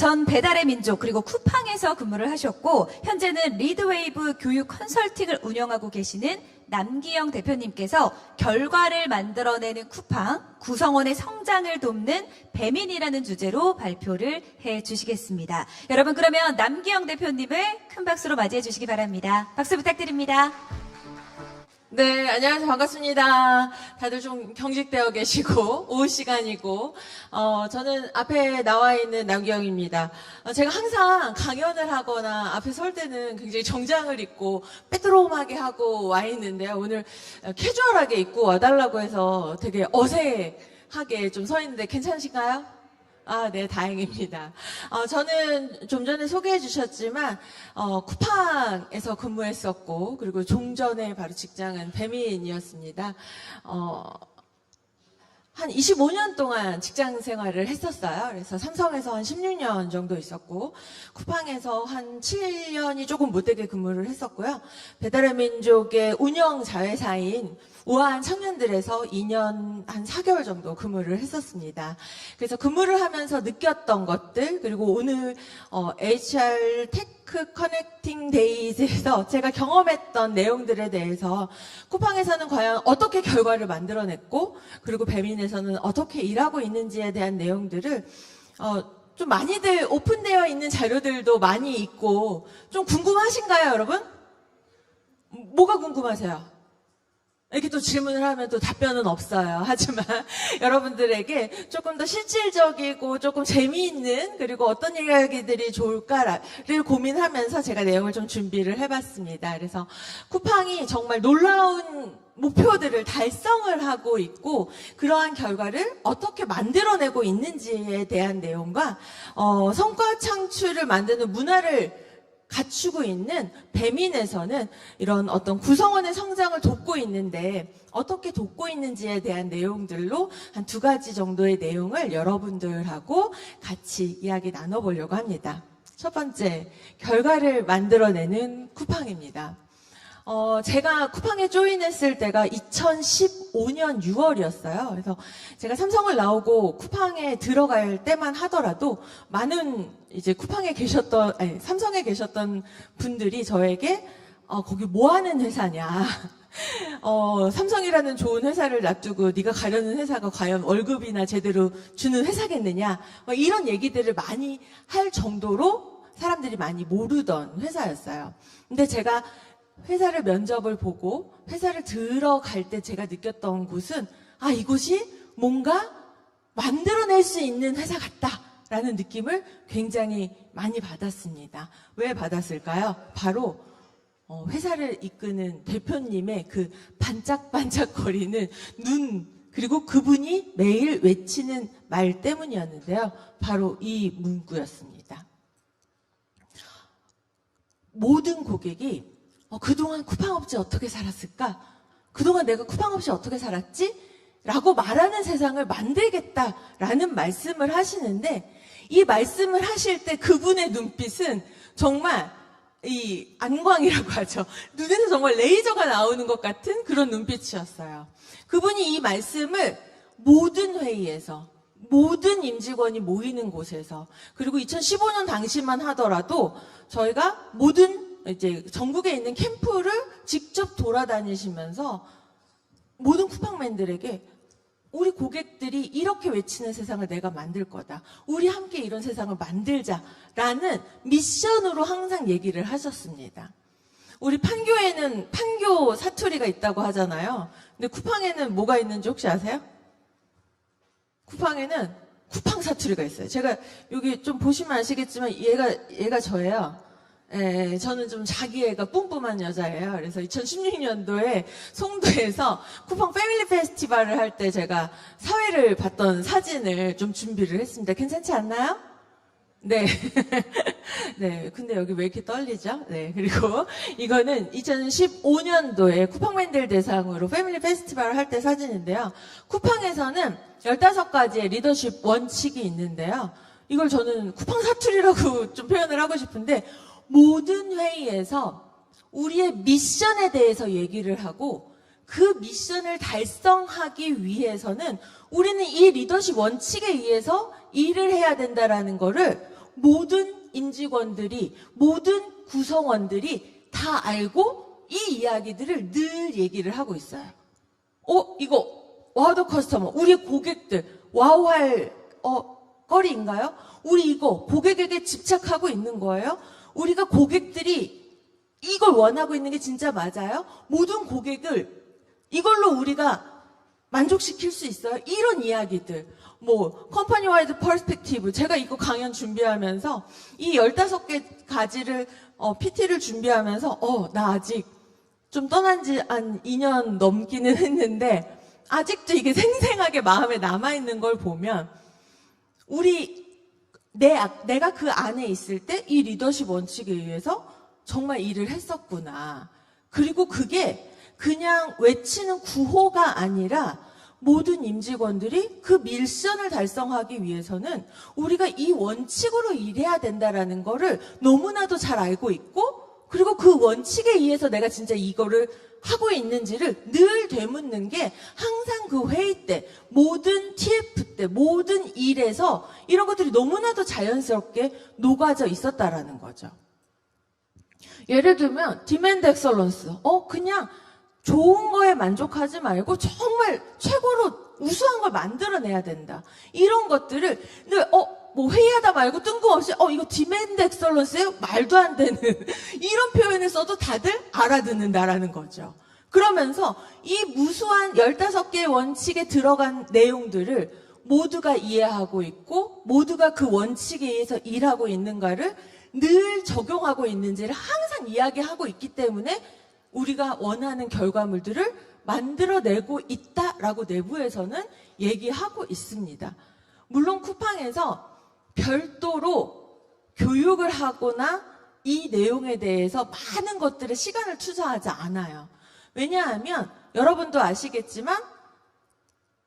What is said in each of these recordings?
전 배달의 민족 그리고 쿠팡에서 근무를 하셨고 현재는 리드웨이브 교육 컨설팅을 운영하고 계시는 남기영 대표님께서 결과를 만들어내는 쿠팡, 구성원의 성장을 돕는 배민이라는 주제로 발표를 해주시겠습니다. 여러분 그러면 남기영 대표님을 큰 박수로 맞이해 주시기 바랍니다. 박수 부탁드립니다. 네, 안녕하세요. 반갑습니다. 다들 좀 경직되어 계시고, 오후 시간이고, 저는 앞에 나와 있는 남기영입니다. 제가 항상 강연을 하거나 앞에 설 때는 굉장히 정장을 입고 빼트로움하게 하고 와 있는데요. 오늘 캐주얼하게 입고 와달라고 해서 되게 어색하게 좀 서 있는데 괜찮으신가요? 네, 다행입니다. 저는 좀 전에 소개해 주셨지만, 쿠팡에서 근무했었고, 그리고 종전에 바로 직장은 배민이었습니다. 한 25년 동안 직장 생활을 했었어요. 그래서 삼성에서 한 16년 정도 있었고, 쿠팡에서 한 7년이 조금 못되게 근무를 했었고요. 배달의 민족의 운영 자회사인 우아한 청년들에서 2년 한 4개월 정도 근무를 했었습니다. 그래서 근무를 하면서 느꼈던 것들, 그리고 오늘 HR 테크 커넥팅 데이즈에서 제가 경험했던 내용들에 대해서 쿠팡에서는 과연 어떻게 결과를 만들어냈고, 그리고 배민에서는 어떻게 일하고 있는지에 대한 내용들을 좀 많이들 오픈되어 있는 자료들도 많이 있고, 좀 궁금하신가요, 여러분? 뭐가 궁금하세요? 이렇게 또 질문을 하면 또 답변은 없어요. 하지만 여러분들에게 조금 더 실질적이고 조금 재미있는, 그리고 어떤 이야기들이 좋을까를 고민하면서 제가 내용을 좀 준비를 해봤습니다. 그래서 쿠팡이 정말 놀라운 목표들을 달성을 하고 있고, 그러한 결과를 어떻게 만들어내고 있는지에 대한 내용과 성과 창출을 만드는 문화를 갖추고 있는 배민에서는 이런 어떤 구성원의 성장을 돕고 있는데 어떻게 돕고 있는지에 대한 내용들로 한 2가지 정도의 내용을 여러분들하고 같이 이야기 나눠보려고 합니다. 첫 번째, 결과를 만들어내는 쿠팡입니다. 제가 쿠팡에 조인했을 때가 2015년 6월이었어요. 그래서 제가 삼성을 나오고 쿠팡에 들어갈 때만 하더라도 많은 이제 쿠팡에 계셨던, 삼성에 계셨던 분들이 저에게 거기 뭐 하는 회사냐. 삼성이라는 좋은 회사를 놔두고 네가 가려는 회사가 과연 월급이나 제대로 주는 회사겠느냐. 이런 얘기들을 많이 할 정도로 사람들이 많이 모르던 회사였어요. 근데 제가 회사를 면접을 보고 회사를 들어갈 때 제가 느꼈던 곳은 이곳이 뭔가 만들어낼 수 있는 회사 같다라는 느낌을 굉장히 많이 받았습니다. 왜 받았을까요? 바로 회사를 이끄는 대표님의 그 반짝반짝거리는 눈, 그리고 그분이 매일 외치는 말 때문이었는데요. 바로 이 문구였습니다. 모든 고객이 그동안 쿠팡 없이 어떻게 살았을까? 그동안 내가 쿠팡 없이 어떻게 살았지? 라고 말하는 세상을 만들겠다라는 말씀을 하시는데, 이 말씀을 하실 때 그분의 눈빛은 정말 이 안광이라고 하죠. 눈에서 정말 레이저가 나오는 것 같은 그런 눈빛이었어요. 그분이 이 말씀을 모든 회의에서, 모든 임직원이 모이는 곳에서, 그리고 2015년 당시만 하더라도 저희가 모든 이제 전국에 있는 캠프를 직접 돌아다니시면서 모든 쿠팡맨들에게 우리 고객들이 이렇게 외치는 세상을 내가 만들 거다. 우리 함께 이런 세상을 만들자라는 미션으로 항상 얘기를 하셨습니다. 우리 판교에는 판교 사투리가 있다고 하잖아요. 근데 쿠팡에는 뭐가 있는지 혹시 아세요? 쿠팡에는 쿠팡 사투리가 있어요. 제가 여기 좀 보시면 아시겠지만 얘가 저예요. 저는 좀 자기애가 뿜뿜한 여자예요. 그래서 2016년도에 송도에서 쿠팡 패밀리 페스티벌을 할 때 제가 사회를 봤던 사진을 좀 준비를 했습니다. 괜찮지 않나요? 네. 네. 근데 여기 왜 이렇게 떨리죠? 네. 그리고 이거는 2015년도에 쿠팡맨들 대상으로 패밀리 페스티벌을 할 때 사진인데요. 쿠팡에서는 15가지의 리더십 원칙이 있는데요. 이걸 저는 쿠팡 사투리라고 좀 표현을 하고 싶은데, 모든 회의에서 우리의 미션에 대해서 얘기를 하고, 그 미션을 달성하기 위해서는 우리는 이 리더십 원칙에 의해서 일을 해야 된다라는 거를 모든 임직원들이, 모든 구성원들이 다 알고 이 이야기들을 늘 얘기를 하고 있어요. 이거 와우 더 커스터머, 우리의 고객들 와우할 거리인가요? 우리 이거 고객에게 집착하고 있는 거예요? 우리가 고객들이 이걸 원하고 있는 게 진짜 맞아요? 모든 고객을 이걸로 우리가 만족시킬 수 있어요? 이런 이야기들. 컴퍼니 와이드 퍼스펙티브. 제가 이거 강연 준비하면서 이 15개 가지를, PT를 준비하면서, 나 아직 좀 떠난 지 한 2년 넘기는 했는데, 아직도 이게 생생하게 마음에 남아있는 걸 보면, 내가 그 안에 있을 때 이 리더십 원칙에 의해서 정말 일을 했었구나. 그리고 그게 그냥 외치는 구호가 아니라 모든 임직원들이 그 미션을 달성하기 위해서는 우리가 이 원칙으로 일해야 된다라는 거를 너무나도 잘 알고 있고, 그리고 그 원칙에 의해서 내가 진짜 이거를 하고 있는지를 늘 되묻는 게 항상 그 회의 때, 모든 TF 때, 모든 일에서 이런 것들이 너무나도 자연스럽게 녹아져 있었다라는 거죠. 예를 들면 디맨드 엑설런스. 그냥 좋은 거에 만족하지 말고 정말 최고로 우수한 걸 만들어내야 된다. 이런 것들을 늘 회의하다 말고 뜬금없이 이거 디맨드 엑설런스예요? 말도 안 되는 이런 표현을 써도 다들 알아듣는다라는 거죠. 그러면서 이 무수한 15개의 원칙에 들어간 내용들을 모두가 이해하고 있고 모두가 그 원칙에 의해서 일하고 있는가를 늘 적용하고 있는지를 항상 이야기하고 있기 때문에 우리가 원하는 결과물들을 만들어내고 있다라고 내부에서는 얘기하고 있습니다. 물론 쿠팡에서 별도로 교육을 하거나 이 내용에 대해서 많은 것들에 시간을 투자하지 않아요. 왜냐하면 여러분도 아시겠지만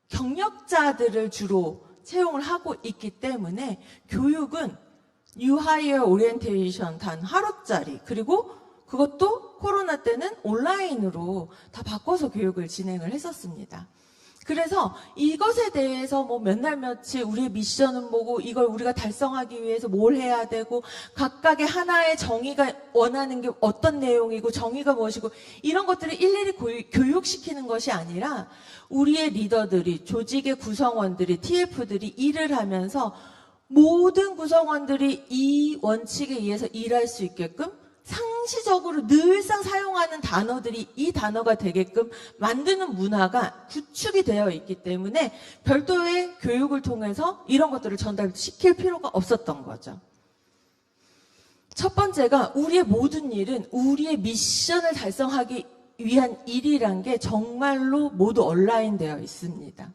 경력자들을 주로 채용을 하고 있기 때문에 교육은 New Hire Orientation 단 하루짜리, 그리고 그것도 코로나 때는 온라인으로 다 바꿔서 교육을 진행을 했었습니다. 그래서 이것에 대해서 몇 날 며칠 우리의 미션은 뭐고 이걸 우리가 달성하기 위해서 뭘 해야 되고 각각의 하나의 정의가 원하는 게 어떤 내용이고 정의가 무엇이고 이런 것들을 일일이 교육시키는 것이 아니라 우리의 리더들이, 조직의 구성원들이, TF들이 일을 하면서 모든 구성원들이 이 원칙에 의해서 일할 수 있게끔 상시적으로 늘상 사용하는 단어들이 이 단어가 되게끔 만드는 문화가 구축이 되어 있기 때문에 별도의 교육을 통해서 이런 것들을 전달시킬 필요가 없었던 거죠. 첫 번째가 우리의 모든 일은 우리의 미션을 달성하기 위한 일이란 게 정말로 모두 온라인되어 있습니다.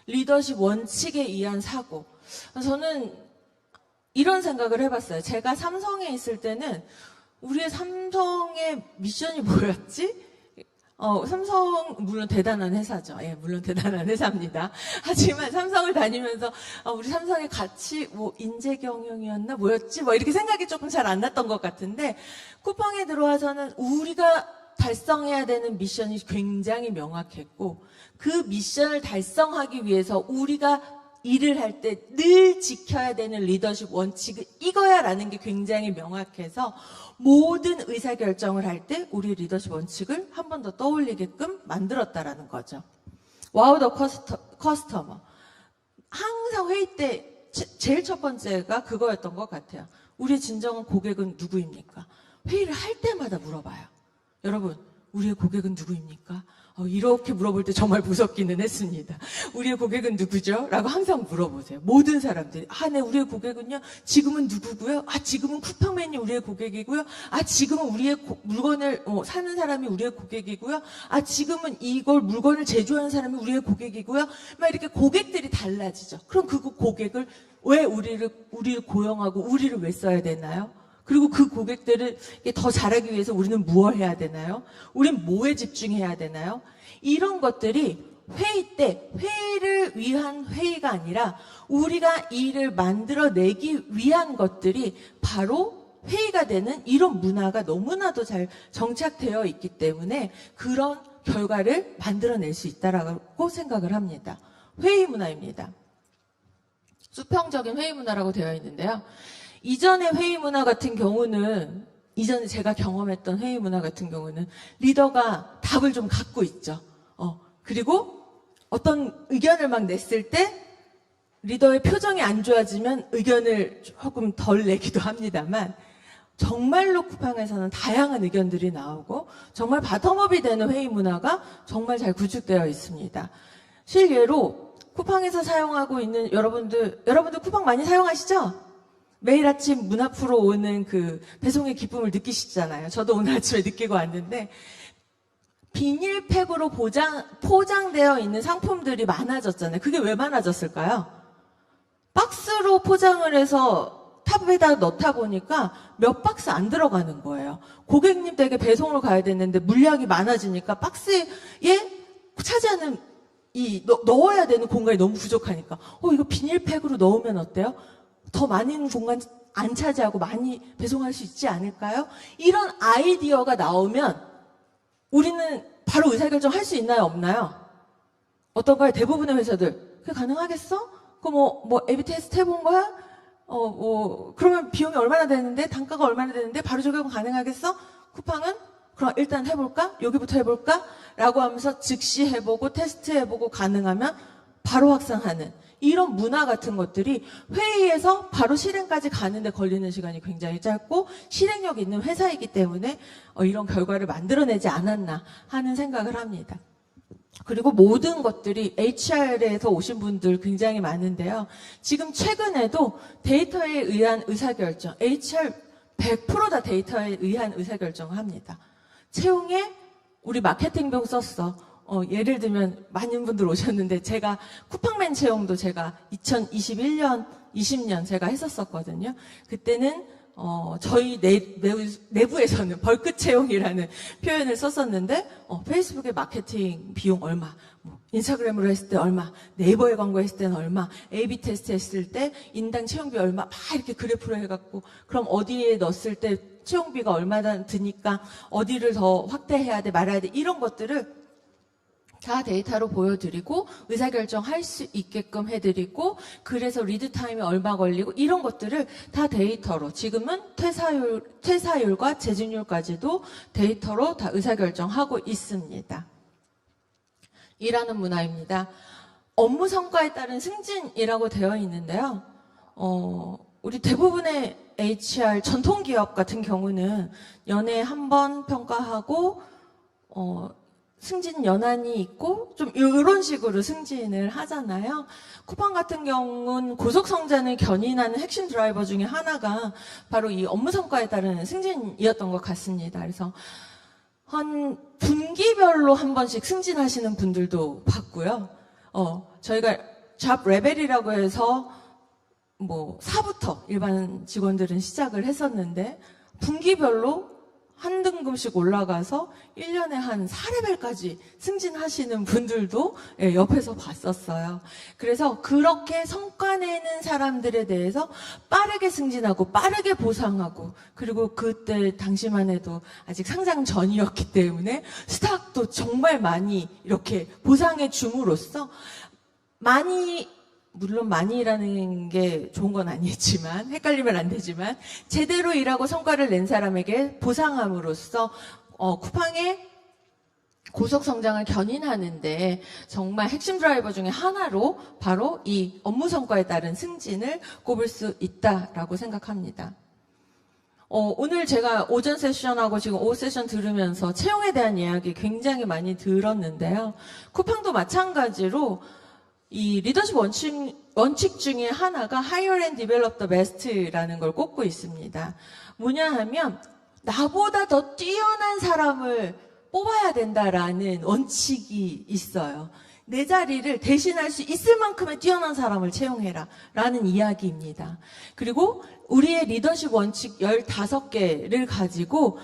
리더십 원칙에 의한 사고. 저는 이런 생각을 해봤어요. 제가 삼성에 있을 때는 우리의 삼성의 미션이 뭐였지? 삼성 물론 대단한 회사죠. 예, 물론 대단한 회사입니다. 하지만 삼성을 다니면서 우리 삼성의 가치 인재 경영이었나 뭐였지? 이렇게 생각이 조금 잘 안 났던 것 같은데 쿠팡에 들어와서는 우리가 달성해야 되는 미션이 굉장히 명확했고 그 미션을 달성하기 위해서 우리가 일을 할 때 늘 지켜야 되는 리더십 원칙은 이거야라는 게 굉장히 명확해서 모든 의사결정을 할 때 우리 리더십 원칙을 한 번 더 떠올리게끔 만들었다라는 거죠. 와우 더 커스터머. 항상 회의 때 제일 첫 번째가 그거였던 것 같아요. 우리의 진정한 고객은 누구입니까? 회의를 할 때마다 물어봐요. 여러분, 우리의 고객은 누구입니까? 이렇게 물어볼 때 정말 무섭기는 했습니다. 우리의 고객은 누구죠? 라고 항상 물어보세요. 모든 사람들이. 네, 우리의 고객은요, 지금은 누구고요? 지금은 쿠팡맨이 우리의 고객이고요. 지금은 우리의 물건을 사는 사람이 우리의 고객이고요. 지금은 이걸 물건을 제조하는 사람이 우리의 고객이고요. 막 이렇게 고객들이 달라지죠. 그럼 그 고객을 왜 우리를 고용하고 우리를 왜 써야 되나요? 그리고 그 고객들을 더 잘하기 위해서 우리는 무엇을 해야 되나요? 우린 뭐에 집중해야 되나요? 이런 것들이 회의 때 회의를 위한 회의가 아니라 우리가 일을 만들어내기 위한 것들이 바로 회의가 되는 이런 문화가 너무나도 잘 정착되어 있기 때문에 그런 결과를 만들어낼 수 있다라고 생각을 합니다. 회의 문화입니다. 수평적인 회의 문화라고 되어 있는데요. 이전의 회의 문화 같은 경우는, 이전에 제가 경험했던 회의 문화 같은 경우는 리더가 답을 좀 갖고 있죠. 그리고 어떤 의견을 막 냈을 때 리더의 표정이 안 좋아지면 의견을 조금 덜 내기도 합니다만, 정말로 쿠팡에서는 다양한 의견들이 나오고 정말 바텀업이 되는 회의 문화가 정말 잘 구축되어 있습니다. 실예로 쿠팡에서 사용하고 있는 여러분들 쿠팡 많이 사용하시죠? 매일 아침 문 앞으로 오는 그 배송의 기쁨을 느끼시잖아요. 저도 오늘 아침에 느끼고 왔는데, 비닐팩으로 포장되어 있는 상품들이 많아졌잖아요. 그게 왜 많아졌을까요? 박스로 포장을 해서 탑에다 넣다 보니까 몇 박스 안 들어가는 거예요. 고객님 댁에 배송을 가야 되는데 물량이 많아지니까 박스에 차지하는 넣어야 되는 공간이 너무 부족하니까 이거 비닐팩으로 넣으면 어때요? 더 많은 공간 안 차지하고 많이 배송할 수 있지 않을까요? 이런 아이디어가 나오면 우리는 바로 의사결정 할 수 있나요? 없나요? 어떤가요? 대부분의 회사들. 그게 가능하겠어? 그럼 A/B 테스트 해본 거야? 그러면 비용이 얼마나 되는데? 단가가 얼마나 되는데? 바로 적용 가능하겠어? 쿠팡은? 그럼 일단 해볼까? 여기부터 해볼까? 라고 하면서 즉시 해보고 테스트 해보고 가능하면 바로 확산하는 이런 문화 같은 것들이 회의에서 바로 실행까지 가는데 걸리는 시간이 굉장히 짧고 실행력 있는 회사이기 때문에 이런 결과를 만들어내지 않았나 하는 생각을 합니다. 그리고 모든 것들이 HR에서 오신 분들 굉장히 많은데요. 지금 최근에도 데이터에 의한 의사결정, HR 100% 다 데이터에 의한 의사결정을 합니다. 채용에 우리 마케팅 비용 썼어. 예를 들면 많은 분들 오셨는데 제가 쿠팡맨 채용도 제가 2021년, 20년 제가 했었었거든요. 그때는 저희 내부에서는 벌크 채용이라는 표현을 썼었는데 페이스북에 마케팅 비용 얼마, 인스타그램으로 했을 때 얼마, 네이버에 광고했을 때는 얼마, A/B 테스트 했을 때 인당 채용비 얼마 막 이렇게 그래프로 해갖고 그럼 어디에 넣었을 때 채용비가 얼마나 드니까 어디를 더 확대해야 돼 말아야 돼 이런 것들을 다 데이터로 보여드리고 의사결정할 수 있게끔 해드리고 그래서 리드 타임이 얼마 걸리고 이런 것들을 다 데이터로 지금은 퇴사율과 재직률까지도 데이터로 다 의사결정하고 있습니다. 일하는 문화입니다. 업무 성과에 따른 승진이라고 되어 있는데요. 우리 대부분의 HR 전통기업 같은 경우는 연애에 한 번 평가하고 승진 연한이 있고 좀 이런 식으로 승진을 하잖아요. 쿠팡 같은 경우는 고속 성장을 견인하는 핵심 드라이버 중에 하나가 바로 이 업무 성과에 따른 승진이었던 것 같습니다. 그래서 한 분기별로 한 번씩 승진하시는 분들도 봤고요. 저희가 잡 레벨이라고 해서 4부터 일반 직원들은 시작을 했었는데 분기별로 한 등급씩 올라가서 1년에 한 4레벨까지 승진하시는 분들도 옆에서 봤었어요. 그래서 그렇게 성과 내는 사람들에 대해서 빠르게 승진하고 빠르게 보상하고 그리고 그때 당시만 해도 아직 상장 전이었기 때문에 스탁도 정말 많이 이렇게 보상해 줌으로써 물론 많이라는 게 좋은 건 아니지만 헷갈리면 안 되지만 제대로 일하고 성과를 낸 사람에게 보상함으로써 쿠팡의 고속 성장을 견인하는데 정말 핵심 드라이버 중에 하나로 바로 이 업무 성과에 따른 승진을 꼽을 수 있다라고 생각합니다. 오늘 제가 오전 세션하고 지금 오후 세션 들으면서 채용에 대한 이야기 굉장히 많이 들었는데요. 쿠팡도 마찬가지로 이 리더십 원칙 중에 하나가 Hire and Develop the Best라는 걸 꼽고 있습니다. 뭐냐 하면 나보다 더 뛰어난 사람을 뽑아야 된다라는 원칙이 있어요. 내 자리를 대신할 수 있을 만큼의 뛰어난 사람을 채용해라 라는 이야기입니다. 그리고 우리의 리더십 원칙 15개를 가지고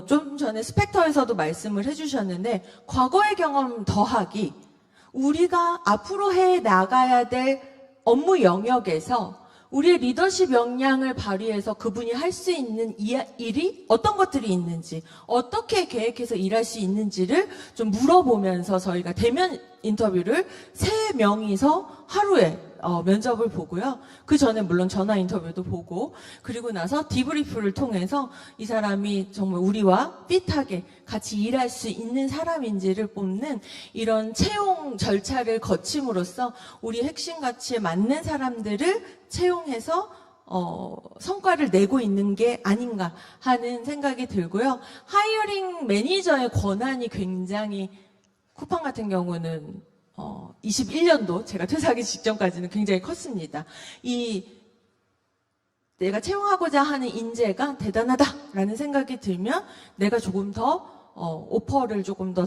좀 전에 스펙터에서도 말씀을 해주셨는데 과거의 경험 더하기 우리가 앞으로 해 나가야 될 업무 영역에서 우리의 리더십 역량을 발휘해서 그분이 할 수 있는 일이 어떤 것들이 있는지, 어떻게 계획해서 일할 수 있는지를 좀 물어보면서 저희가 대면 인터뷰를 3명이서 하루에 면접을 보고요. 그 전에 물론 전화 인터뷰도 보고, 그리고 나서 디브리프를 통해서 이 사람이 정말 우리와 핏하게 같이 일할 수 있는 사람인지를 뽑는 이런 채용 절차를 거침으로써 우리 핵심 가치에 맞는 사람들을 채용해서 성과를 내고 있는 게 아닌가 하는 생각이 들고요. 하이어링 매니저의 권한이 굉장히 쿠팡 같은 경우는 21년도 제가 퇴사하기 직전까지는 굉장히 컸습니다. 내가 채용하고자 하는 인재가 대단하다라는 생각이 들면 내가 조금 더 오퍼를 조금 더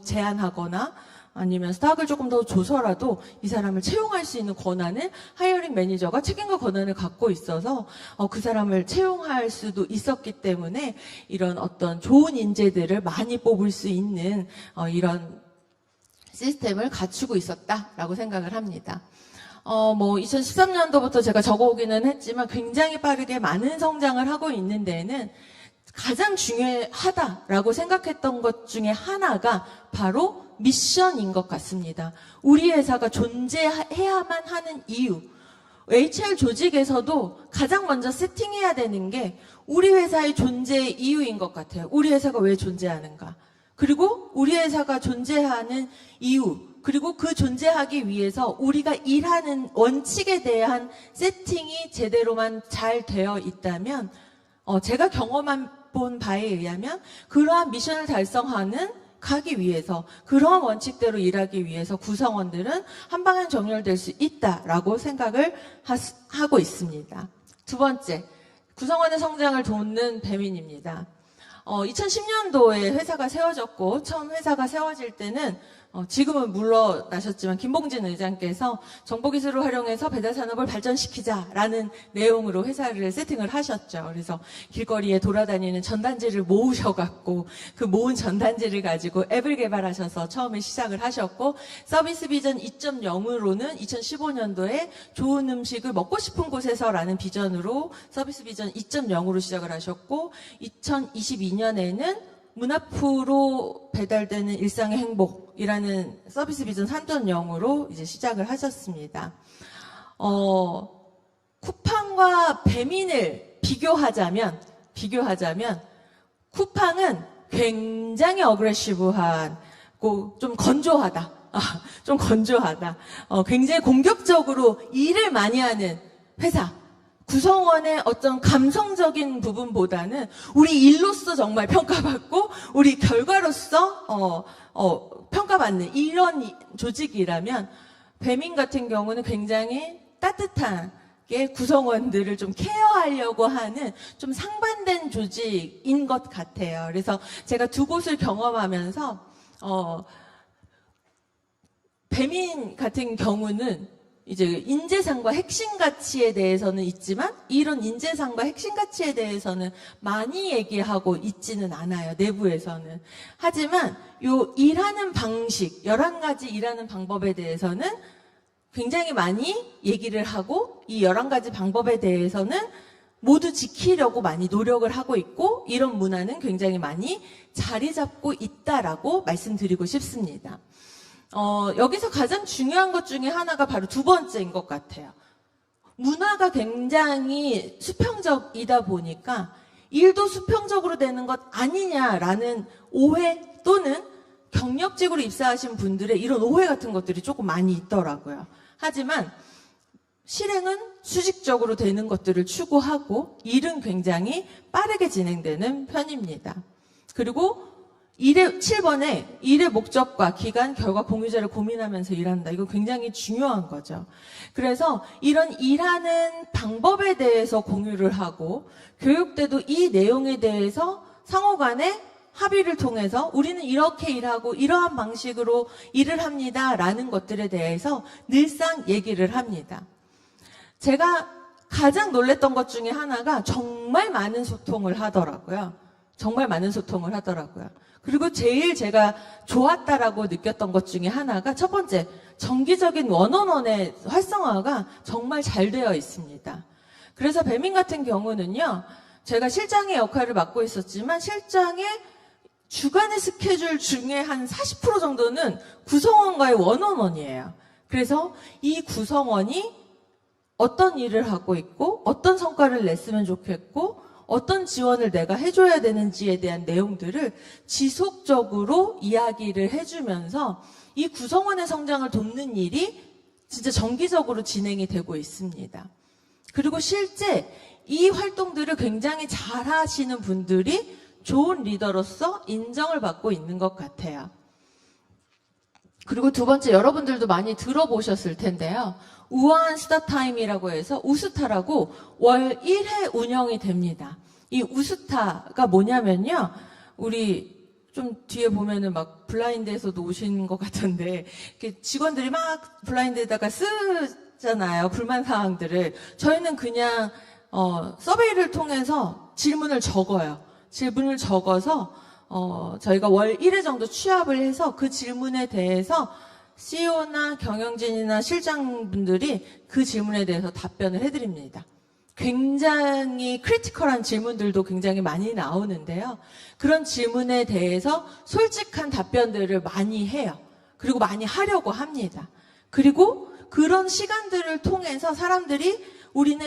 제한하거나 아니면 스탁을 조금 더 줘서라도 이 사람을 채용할 수 있는 권한을 하이어링 매니저가 책임과 권한을 갖고 있어서 그 사람을 채용할 수도 있었기 때문에 이런 어떤 좋은 인재들을 많이 뽑을 수 있는 이런 시스템을 갖추고 있었다라고 생각을 합니다. 2013년도부터 제가 적어오기는 했지만 굉장히 빠르게 많은 성장을 하고 있는 데에는 가장 중요하다라고 생각했던 것 중에 하나가 바로 미션인 것 같습니다. 우리 회사가 존재해야만 하는 이유. HR 조직에서도 가장 먼저 세팅해야 되는 게 우리 회사의 존재의 이유인 것 같아요. 우리 회사가 왜 존재하는가. 그리고 우리 회사가 존재하는 이유, 그리고 그 존재하기 위해서 우리가 일하는 원칙에 대한 세팅이 제대로만 잘 되어 있다면 제가 경험한 본 바에 의하면 그러한 미션을 달성하는 가기 위해서 그러한 원칙대로 일하기 위해서 구성원들은 한 방에 정렬될 수 있다라고 생각을 하고 있습니다. 두 번째, 구성원의 성장을 돕는 배민입니다. 2010년도에 회사가 세워졌고 처음 회사가 세워질 때는 지금은 물러나셨지만 김봉진 의장께서 정보기술을 활용해서 배달산업을 발전시키자라는 내용으로 회사를 세팅을 하셨죠. 그래서 길거리에 돌아다니는 전단지를 모으셔갖고 그 모은 전단지를 가지고 앱을 개발하셔서 처음에 시작을 하셨고 서비스 비전 2.0으로는 2015년도에 좋은 음식을 먹고 싶은 곳에서라는 비전으로 서비스 비전 2.0으로 시작을 하셨고 2022년에는 문 앞으로 배달되는 일상의 행복이라는 서비스 비전 3.0으로 이제 시작을 하셨습니다. 쿠팡과 배민을 비교하자면 쿠팡은 굉장히 어그레시브하고 좀 건조하다. 굉장히 공격적으로 일을 많이 하는 회사. 구성원의 어떤 감성적인 부분보다는 우리 일로서 정말 평가받고 우리 결과로서 평가받는 이런 조직이라면 배민 같은 경우는 굉장히 따뜻하게 구성원들을 좀 케어하려고 하는 좀 상반된 조직인 것 같아요. 그래서 제가 두 곳을 경험하면서 배민 같은 경우는 이제 인재상과 핵심 가치에 대해서는 있지만 이런 인재상과 핵심 가치에 대해서는 많이 얘기하고 있지는 않아요. 내부에서는. 하지만 요 일하는 방식, 11가지 일하는 방법에 대해서는 굉장히 많이 얘기를 하고 이 11가지 방법에 대해서는 모두 지키려고 많이 노력을 하고 있고 이런 문화는 굉장히 많이 자리 잡고 있다라고 말씀드리고 싶습니다. 여기서 가장 중요한 것 중에 하나가 바로 두 번째인 것 같아요. 문화가 굉장히 수평적이다 보니까 일도 수평적으로 되는 것 아니냐라는 오해 또는 경력직으로 입사하신 분들의 이런 오해 같은 것들이 조금 많이 있더라고요. 하지만 실행은 수직적으로 되는 것들을 추구하고 일은 굉장히 빠르게 진행되는 편입니다. 그리고 7번에 일의 목적과 기간, 결과, 공유자를 고민하면서 일한다. 이거 굉장히 중요한 거죠. 그래서 이런 일하는 방법에 대해서 공유를 하고 교육 때도 이 내용에 대해서 상호 간에 합의를 통해서 우리는 이렇게 일하고 이러한 방식으로 일을 합니다. 라는 것들에 대해서 늘상 얘기를 합니다. 제가 가장 놀랬던 것 중에 하나가 정말 많은 소통을 하더라고요. 그리고 제일 제가 좋았다라고 느꼈던 것 중에 하나가 첫 번째, 정기적인 원원원의 활성화가 정말 잘 되어 있습니다. 그래서 배민 같은 경우는요, 제가 실장의 역할을 맡고 있었지만 실장의 주간의 스케줄 중에 한 40% 정도는 구성원과의 원원원이에요. 그래서 이 구성원이 어떤 일을 하고 있고 어떤 성과를 냈으면 좋겠고 어떤 지원을 내가 해줘야 되는지에 대한 내용들을 지속적으로 이야기를 해주면서 이 구성원의 성장을 돕는 일이 진짜 정기적으로 진행이 되고 있습니다. 그리고 실제 이 활동들을 굉장히 잘 하시는 분들이 좋은 리더로서 인정을 받고 있는 것 같아요. 그리고 두 번째, 여러분들도 많이 들어보셨을 텐데요. 우아한 스타타임이라고 해서 우스타라고 월 1회 운영이 됩니다. 이 우스타가 뭐냐면요. 우리 좀 뒤에 보면은 막 블라인드에서도 오신 것 같은데 이렇게 직원들이 막 블라인드에다가 쓰잖아요. 불만 사항들을. 저희는 그냥 서베이를 통해서 질문을 적어요. 질문을 적어서 저희가 월 1회 정도 취합을 해서 그 질문에 대해서 CEO나 경영진이나 실장분들이 그 질문에 대해서 답변을 해드립니다. 굉장히 크리티컬한 질문들도 굉장히 많이 나오는데요. 그런 질문에 대해서 솔직한 답변들을 많이 해요. 그리고 많이 하려고 합니다. 그리고 그런 시간들을 통해서 사람들이 우리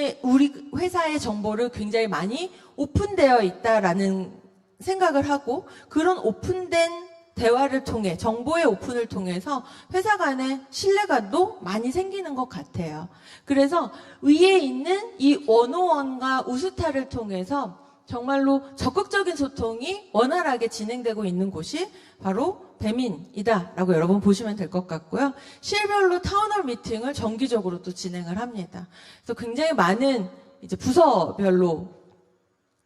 회사의 정보를 굉장히 많이 오픈되어 있다라는 생각을 하고 그런 오픈된 대화를 통해 정보의 오픈을 통해서 회사 간의 신뢰감도 많이 생기는 것 같아요. 그래서 위에 있는 이 원오원과 우스타를 통해서 정말로 적극적인 소통이 원활하게 진행되고 있는 곳이 바로 배민이다라고 여러분 보시면 될 것 같고요. 실별로 타운홀 미팅을 정기적으로 또 진행을 합니다. 그래서 굉장히 많은 이제 부서별로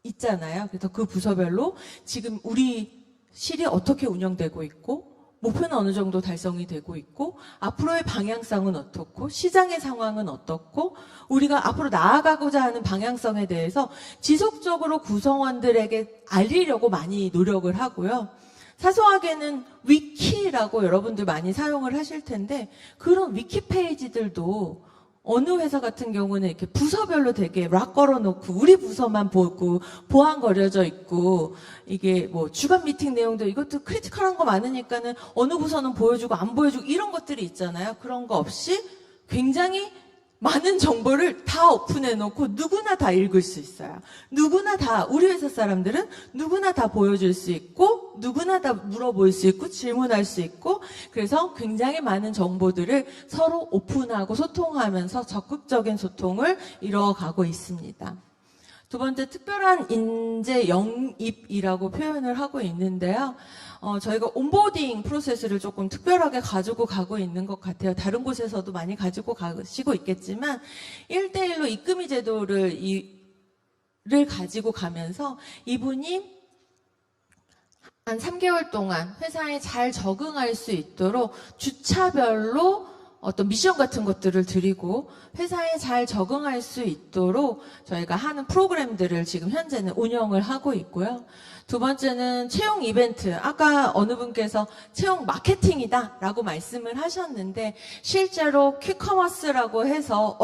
있잖아요. 그래서 그 부서별로 지금 우리 실이 어떻게 운영되고 있고 목표는 어느 정도 달성이 되고 있고 앞으로의 방향성은 어떻고 시장의 상황은 어떻고 우리가 앞으로 나아가고자 하는 방향성에 대해서 지속적으로 구성원들에게 알리려고 많이 노력을 하고요. 사소하게는 위키라고 여러분들 많이 사용을 하실 텐데 그런 위키 페이지들도 어느 회사 같은 경우는 이렇게 부서별로 되게 락 걸어놓고 우리 부서만 보고 보안거려져 있고 이게 뭐 주간 미팅 내용도 이것도 크리티컬한 거 많으니까는 어느 부서는 보여주고 안 보여주고 이런 것들이 있잖아요. 그런 거 없이 굉장히 많은 정보를 다 오픈해놓고 누구나 다 읽을 수 있어요. 누구나 다 우리 회사 사람들은 누구나 다 보여줄 수 있고 누구나 다 물어볼 수 있고 질문할 수 있고 그래서 굉장히 많은 정보들을 서로 오픈하고 소통하면서 적극적인 소통을 이뤄가고 있습니다. 두 번째, 특별한 인재 영입이라고 표현을 하고 있는데요. 저희가 온보딩 프로세스를 조금 특별하게 가지고 가고 있는 것 같아요. 다른 곳에서도 많이 가지고 가시고 있겠지만 1대1로 입금이 제도를 가지고 가면서 이분이 한 3개월 동안 회사에 잘 적응할 수 있도록 주차별로 어떤 미션 같은 것들을 드리고 회사에 잘 적응할 수 있도록 저희가 하는 프로그램들을 지금 현재는 운영을 하고 있고요. 두 번째는 채용 이벤트. 아까 어느 분께서 채용 마케팅이다 라고 말씀을 하셨는데 실제로 퀵커머스라고 해서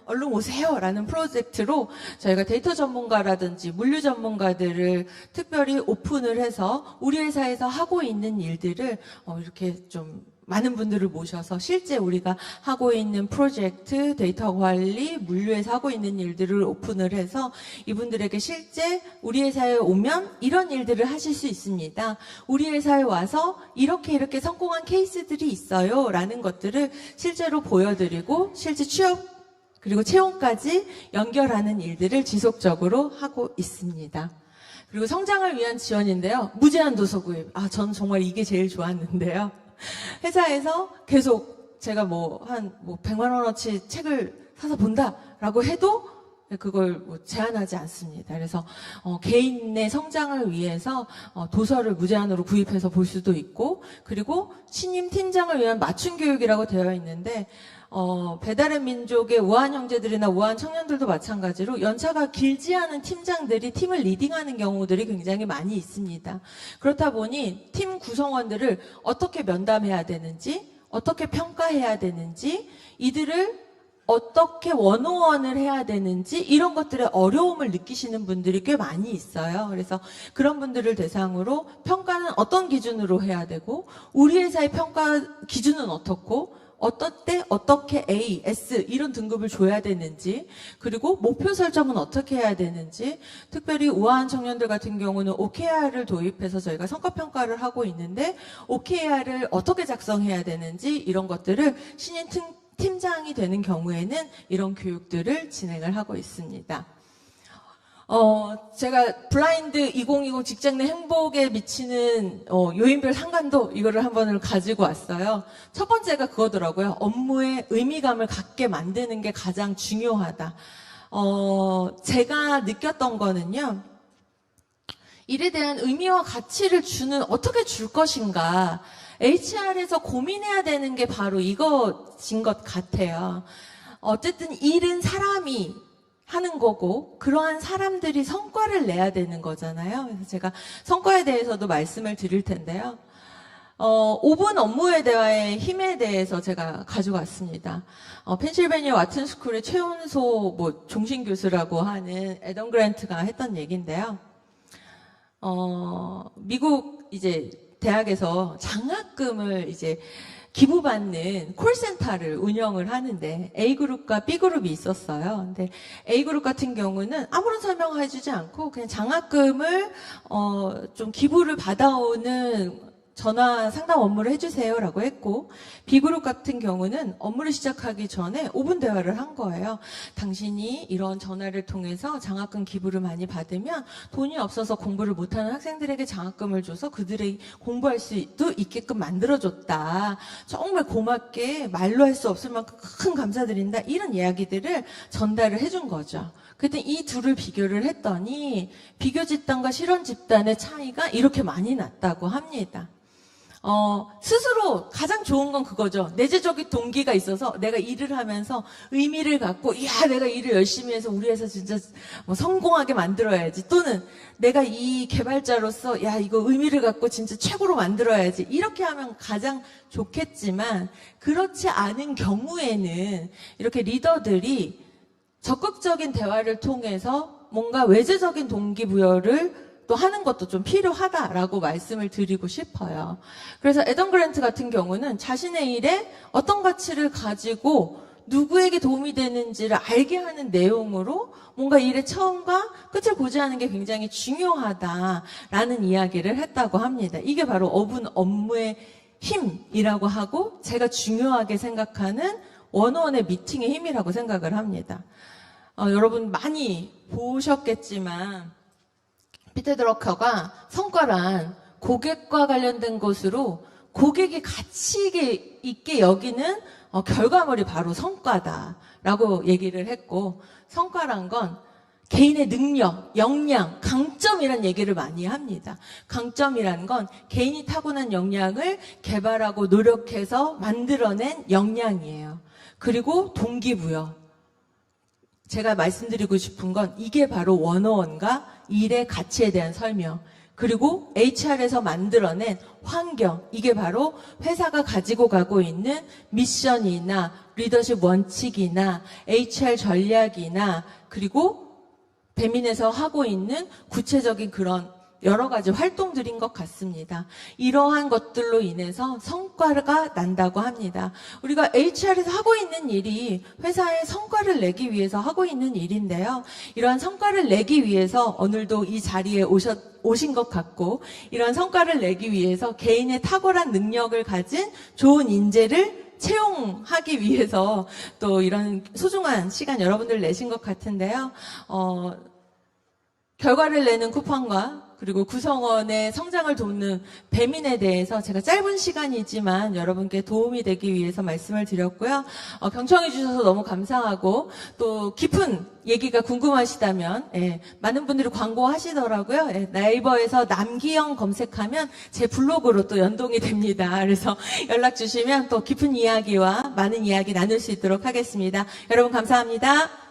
얼른 오세요 라는 프로젝트로 저희가 데이터 전문가라든지 물류 전문가들을 특별히 오픈을 해서 우리 회사에서 하고 있는 일들을 이렇게 좀 많은 분들을 모셔서 실제 우리가 하고 있는 프로젝트, 데이터 관리, 물류에서 하고 있는 일들을 오픈을 해서 이분들에게 실제 우리 회사에 오면 이런 일들을 하실 수 있습니다. 우리 회사에 와서 이렇게 성공한 케이스들이 있어요 라는 것들을 실제로 보여드리고 실제 취업 그리고 채용까지 연결하는 일들을 지속적으로 하고 있습니다. 그리고 성장을 위한 지원인데요. 무제한 도서 구입. 저는 정말 이게 제일 좋았는데요. 회사에서 계속 제가 100만 원어치 책을 사서 본다라고 해도 그걸 제한하지 않습니다. 그래서 개인의 성장을 위해서 도서를 무제한으로 구입해서 볼 수도 있고 그리고 신임 팀장을 위한 맞춤 교육이라고 되어 있는데 배달의 민족의 우한 형제들이나 우한 청년들도 마찬가지로 연차가 길지 않은 팀장들이 팀을 리딩하는 경우들이 굉장히 많이 있습니다. 그렇다 보니 팀 구성원들을 어떻게 면담해야 되는지 어떻게 평가해야 되는지 이들을 어떻게 원오원을 해야 되는지 이런 것들의 어려움을 느끼시는 분들이 꽤 많이 있어요. 그래서 그런 분들을 대상으로 평가는 어떤 기준으로 해야 되고 우리 회사의 평가 기준은 어떻고 어떤 때 어떻게 A, S 이런 등급을 줘야 되는지, 그리고 목표 설정은 어떻게 해야 되는지, 특별히 우아한 청년들 같은 경우는 OKR을 도입해서 저희가 성과평가를 하고 있는데 OKR을 어떻게 작성해야 되는지 이런 것들을 신인 팀장이 되는 경우에는 이런 교육들을 진행을 하고 있습니다. 제가 블라인드 2020 직장 내 행복에 미치는 요인별 상관도 이거를 한 번을 가지고 왔어요. 첫 번째가 그거더라고요. 업무에 의미감을 갖게 만드는 게 가장 중요하다. 제가 느꼈던 거는요. 일에 대한 의미와 가치를 어떻게 줄 것인가. HR에서 고민해야 되는 게 바로 이것인 것 같아요. 어쨌든 일은 사람이 하는 거고 그러한 사람들이 성과를 내야 되는 거잖아요. 그래서 제가 성과에 대해서도 말씀을 드릴 텐데요. 5분 업무에 대화의 힘에 대해서 제가 가져왔습니다. 펜실베니아 와튼 스쿨의 최운소 종신 교수라고 하는 애덤 그랜트가 했던 얘기인데요. 미국 이제 대학에서 장학금을 이제 기부받는 콜센터를 운영을 하는데 A그룹과 B그룹이 있었어요. 근데 A그룹 같은 경우는 아무런 설명을 해주지 않고 그냥 장학금을 좀 기부를 받아오는 전화 상담 업무를 해주세요라고 했고, B그룹 같은 경우는 업무를 시작하기 전에 5분 대화를 한 거예요. 당신이 이런 전화를 통해서 장학금 기부를 많이 받으면 돈이 없어서 공부를 못하는 학생들에게 장학금을 줘서 그들이 공부할 수도 있게끔 만들어줬다. 정말 고맙게 말로 할 수 없을 만큼 큰 감사드린다. 이런 이야기들을 전달을 해준 거죠. 그때 이 둘을 비교를 했더니 비교 집단과 실현 집단의 차이가 이렇게 많이 났다고 합니다. 스스로 가장 좋은 건 그거죠. 내재적인 동기가 있어서 내가 일을 하면서 의미를 갖고, 내가 일을 열심히 해서 우리 회사 진짜 성공하게 만들어야지. 또는 내가 이 개발자로서, 이거 의미를 갖고 진짜 최고로 만들어야지. 이렇게 하면 가장 좋겠지만, 그렇지 않은 경우에는 이렇게 리더들이 적극적인 대화를 통해서 뭔가 외재적인 동기부여를 또 하는 것도 좀 필요하다라고 말씀을 드리고 싶어요. 그래서 애덤 그랜트 같은 경우는 자신의 일에 어떤 가치를 가지고 누구에게 도움이 되는지를 알게 하는 내용으로 뭔가 일의 처음과 끝을 고지하는 게 굉장히 중요하다라는 이야기를 했다고 합니다. 이게 바로 5분 업무의 힘이라고 하고 제가 중요하게 생각하는 원어원의 미팅의 힘이라고 생각을 합니다. 여러분 많이 보셨겠지만 피터 드러커가 성과란 고객과 관련된 것으로 고객이 가치 있게 여기는 결과물이 바로 성과다라고 얘기를 했고, 성과란 건 개인의 능력, 역량, 강점이란 얘기를 많이 합니다. 강점이란 건 개인이 타고난 역량을 개발하고 노력해서 만들어낸 역량이에요. 그리고 동기부여. 제가 말씀드리고 싶은 건 이게 바로 원어원과 일의 가치에 대한 설명, 그리고 HR에서 만들어낸 환경, 이게 바로 회사가 가지고 가고 있는 미션이나 리더십 원칙이나 HR 전략이나 그리고 배민에서 하고 있는 구체적인 그런 여러 가지 활동들인 것 같습니다. 이러한 것들로 인해서 성과가 난다고 합니다. 우리가 HR에서 하고 있는 일이 회사의 성과를 내기 위해서 하고 있는 일인데요. 이러한 성과를 내기 위해서 오늘도 이 자리에 오신 것 같고, 이러한 성과를 내기 위해서 개인의 탁월한 능력을 가진 좋은 인재를 채용하기 위해서 또 이런 소중한 시간 여러분들 내신 것 같은데요. 결과를 내는 쿠팡과 그리고 구성원의 성장을 돕는 배민에 대해서 제가 짧은 시간이지만 여러분께 도움이 되기 위해서 말씀을 드렸고요. 경청해 주셔서 너무 감사하고, 또 깊은 얘기가 궁금하시다면 많은 분들이 광고하시더라고요. 네이버에서 남기영 검색하면 제 블로그로 또 연동이 됩니다. 그래서 연락 주시면 또 깊은 이야기와 많은 이야기 나눌 수 있도록 하겠습니다. 여러분 감사합니다.